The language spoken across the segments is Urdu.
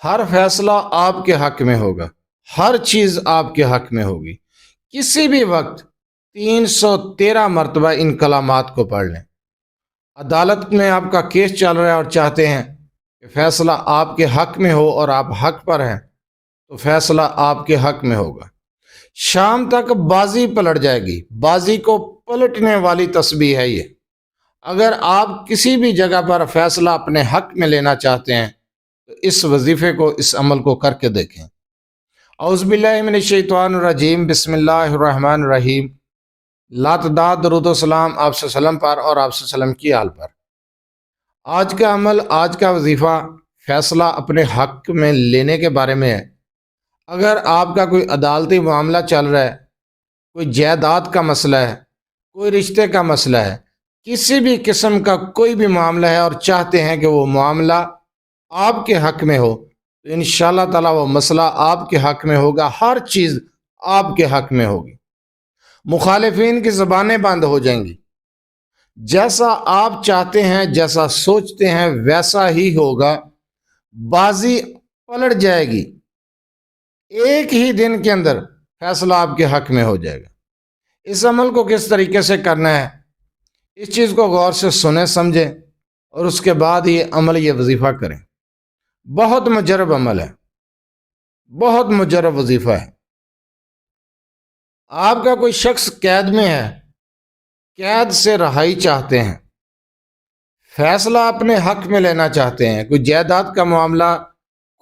ہر فیصلہ آپ کے حق میں ہوگا، ہر چیز آپ کے حق میں ہوگی۔ کسی بھی وقت 313 مرتبہ ان کلمات کو پڑھ لیں۔ عدالت میں آپ کا کیس چل رہا ہے اور چاہتے ہیں کہ فیصلہ آپ کے حق میں ہو اور آپ حق پر ہیں، تو فیصلہ آپ کے حق میں ہوگا۔ شام تک بازی پلٹ جائے گی۔ بازی کو پلٹنے والی تسبیح ہے یہ۔ اگر آپ کسی بھی جگہ پر فیصلہ اپنے حق میں لینا چاہتے ہیں تو اس وظیفے کو، اس عمل کو کر کے دیکھیں۔ اعوذ باللہ من الشیطان الرجیم، بسم اللہ الرحمن الرحیم۔ لاتعداد درود و سلام آپ صلی اللہ علیہ وسلم پر اور آپ صلی اللہ علیہ وسلم کی آل پر۔ آج کا عمل، آج کا وظیفہ فیصلہ اپنے حق میں لینے کے بارے میں ہے۔ اگر آپ کا کوئی عدالتی معاملہ چل رہا ہے، کوئی جائیداد کا مسئلہ ہے، کوئی رشتے کا مسئلہ ہے، کسی بھی قسم کا کوئی بھی معاملہ ہے اور چاہتے ہیں کہ وہ معاملہ آپ کے حق میں ہو، تو انشاءاللہ تعالی وہ مسئلہ آپ کے حق میں ہوگا، ہر چیز آپ کے حق میں ہوگی۔ مخالفین کی زبانیں بند ہو جائیں گی۔ جیسا آپ چاہتے ہیں، جیسا سوچتے ہیں ویسا ہی ہوگا۔ بازی پلٹ جائے گی۔ ایک ہی دن کے اندر فیصلہ آپ کے حق میں ہو جائے گا۔ اس عمل کو کس طریقے سے کرنا ہے، اس چیز کو غور سے سنیں، سمجھیں اور اس کے بعد یہ عمل، یہ وظیفہ کریں۔ بہت مجرب عمل ہے، بہت مجرب وظیفہ ہے۔ آپ کا کوئی شخص قید میں ہے، قید سے رہائی چاہتے ہیں، فیصلہ اپنے حق میں لینا چاہتے ہیں، کوئی جائیداد کا معاملہ،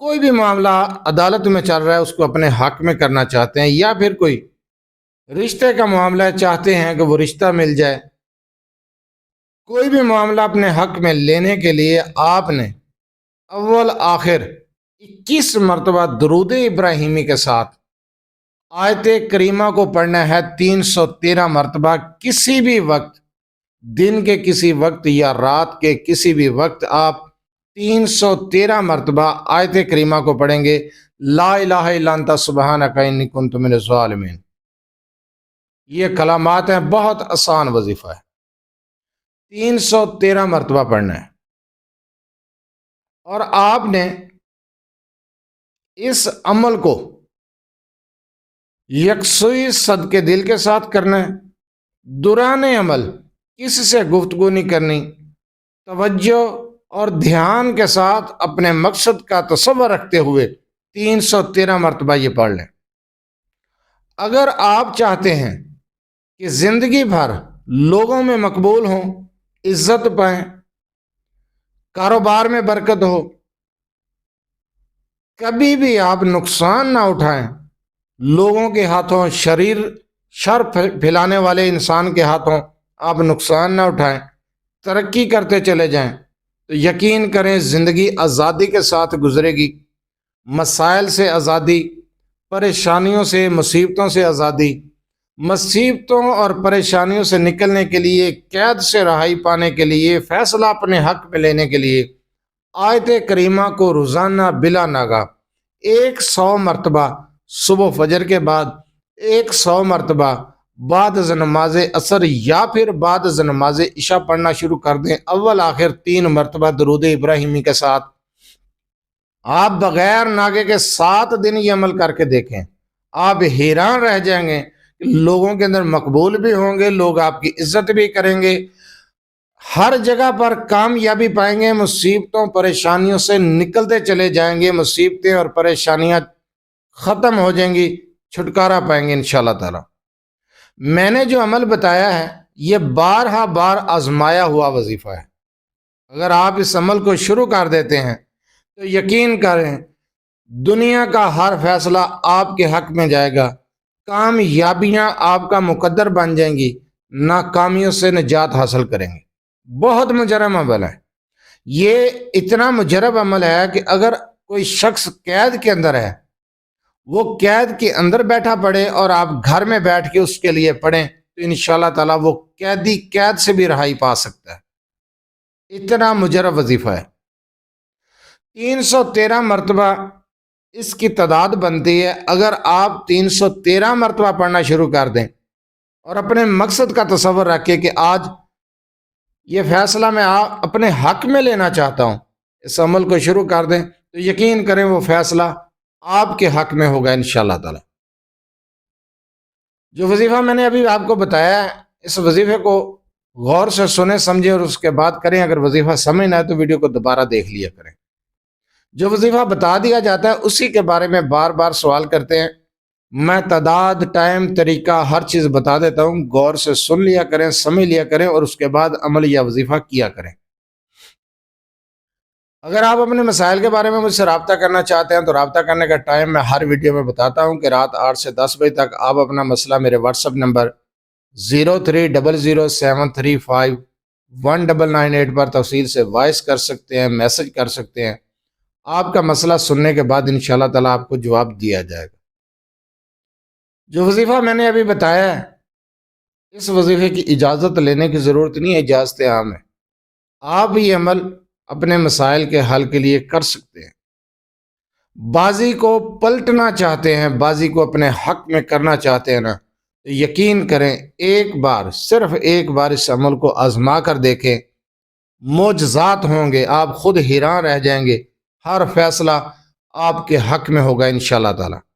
کوئی بھی معاملہ عدالت میں چل رہا ہے، اس کو اپنے حق میں کرنا چاہتے ہیں، یا پھر کوئی رشتے کا معاملہ ہے، چاہتے ہیں کہ وہ رشتہ مل جائے، کوئی بھی معاملہ اپنے حق میں لینے کے لیے آپ نے اول آخر 21 مرتبہ درود ابراہیمی کے ساتھ آیت کریمہ کو پڑھنا ہے 313 مرتبہ۔ کسی بھی وقت، دن کے کسی وقت یا رات کے کسی بھی وقت آپ 313 مرتبہ آیت کریمہ کو پڑھیں گے، لا الہ الا انت سبحانک انی کنت من الظالمین۔ یہ کلمات ہیں، بہت آسان وظیفہ ہے، 313 مرتبہ پڑھنا ہے۔ اور آپ نے اس عمل کو یکسوئی صدقے دل کے ساتھ کرنا ہے۔ دوران عمل کسی سے گفتگو نہیں کرنی، توجہ اور دھیان کے ساتھ اپنے مقصد کا تصور رکھتے ہوئے 313 مرتبہ یہ پڑھ لیں۔ اگر آپ چاہتے ہیں کہ زندگی بھر لوگوں میں مقبول ہوں، عزت پائیں، کاروبار میں برکت ہو، کبھی بھی آپ نقصان نہ اٹھائیں، لوگوں کے ہاتھوں، شر پھیلانے والے انسان کے ہاتھوں آپ نقصان نہ اٹھائیں، ترقی کرتے چلے جائیں، تو یقین کریں زندگی آزادی کے ساتھ گزرے گی۔ مسائل سے آزادی، پریشانیوں سے، مصیبتوں سے آزادی، مصیبتوں اور پریشانیوں سے نکلنے کے لیے، قید سے رہائی پانے کے لیے، فیصلہ اپنے حق میں لینے کے لیے آیت کریمہ کو روزانہ بلا ناغہ 100 مرتبہ صبح فجر کے بعد، 100 مرتبہ بعد از نماز عصر یا پھر بعد از نماز عشاء پڑھنا شروع کر دیں، اول آخر 3 مرتبہ درود ابراہیمی کے ساتھ۔ آپ بغیر ناغے کے 7 دن یہ عمل کر کے دیکھیں، آپ حیران رہ جائیں گے کہ لوگوں کے اندر مقبول بھی ہوں گے، لوگ آپ کی عزت بھی کریں گے، ہر جگہ پر کامیابی پائیں گے، مصیبتوں پریشانیوں سے نکلتے چلے جائیں گے، مصیبتیں اور پریشانیاں ختم ہو جائیں گی، چھٹکارا پائیں گے انشاءاللہ تعالی۔ میں نے جو عمل بتایا ہے یہ بارہا بار آزمایا ہوا وظیفہ ہے۔ اگر آپ اس عمل کو شروع کر دیتے ہیں تو یقین کریں دنیا کا ہر فیصلہ آپ کے حق میں جائے گا، کامیابیاں آپ کا مقدر بن جائیں گی، ناکامیوں سے نجات حاصل کریں گے۔ بہت مجرب عمل ہے یہ، اتنا مجرب عمل ہے کہ اگر کوئی شخص قید کے اندر ہے، وہ قید کے اندر بیٹھا پڑے اور آپ گھر میں بیٹھ کے اس کے لیے پڑھیں تو انشاءاللہ تعالی وہ قیدی قید سے بھی رہائی پا سکتا ہے۔ اتنا مجرب وظیفہ ہے۔ 313 مرتبہ اس کی تعداد بنتی ہے۔ اگر آپ 313 مرتبہ پڑھنا شروع کر دیں اور اپنے مقصد کا تصور رکھیں کہ آج یہ فیصلہ میں اپنے حق میں لینا چاہتا ہوں، اس عمل کو شروع کر دیں، تو یقین کریں وہ فیصلہ آپ کے حق میں ہوگا انشاءاللہ تعالی۔ جو وظیفہ میں نے ابھی آپ کو بتایا ہے، اس وظیفے کو غور سے سنیں سمجھیں اور اس کے بعد کریں۔ اگر وظیفہ سمجھ نہ آئے تو ویڈیو کو دوبارہ دیکھ لیا کریں۔ جو وظیفہ بتا دیا جاتا ہے اسی کے بارے میں بار بار سوال کرتے ہیں، میں تعداد، ٹائم، طریقہ، ہر چیز بتا دیتا ہوں، غور سے سن لیا کریں، سمجھ لیا کریں اور اس کے بعد عمل یا وظیفہ کیا کریں۔ اگر آپ اپنے مسائل کے بارے میں مجھ سے رابطہ کرنا چاہتے ہیں تو رابطہ کرنے کا ٹائم میں ہر ویڈیو میں بتاتا ہوں کہ رات 8 سے 10 بجے تک آپ اپنا مسئلہ میرے واٹس ایپ نمبر 030073519998 پر تفصیل سے وائس کر سکتے ہیں، میسج کر سکتے ہیں۔ آپ کا مسئلہ سننے کے بعد انشاءاللہ تعالیٰ آپ کو جواب دیا جائے گا۔ جو وظیفہ میں نے ابھی بتایا ہے، اس وظیفے کی اجازت لینے کی ضرورت نہیں ہے، اجازت عام ہے۔ آپ یہ عمل اپنے مسائل کے حل کے لیے کر سکتے ہیں۔ بازی کو پلٹنا چاہتے ہیں، بازی کو اپنے حق میں کرنا چاہتے ہیں نا، تو یقین کریں ایک بار، صرف ایک بار اس عمل کو آزما کر دیکھیں، معجزات ہوں گے، آپ خود حیران رہ جائیں گے۔ ہر فیصلہ آپ کے حق میں ہوگا انشاءاللہ تعالی۔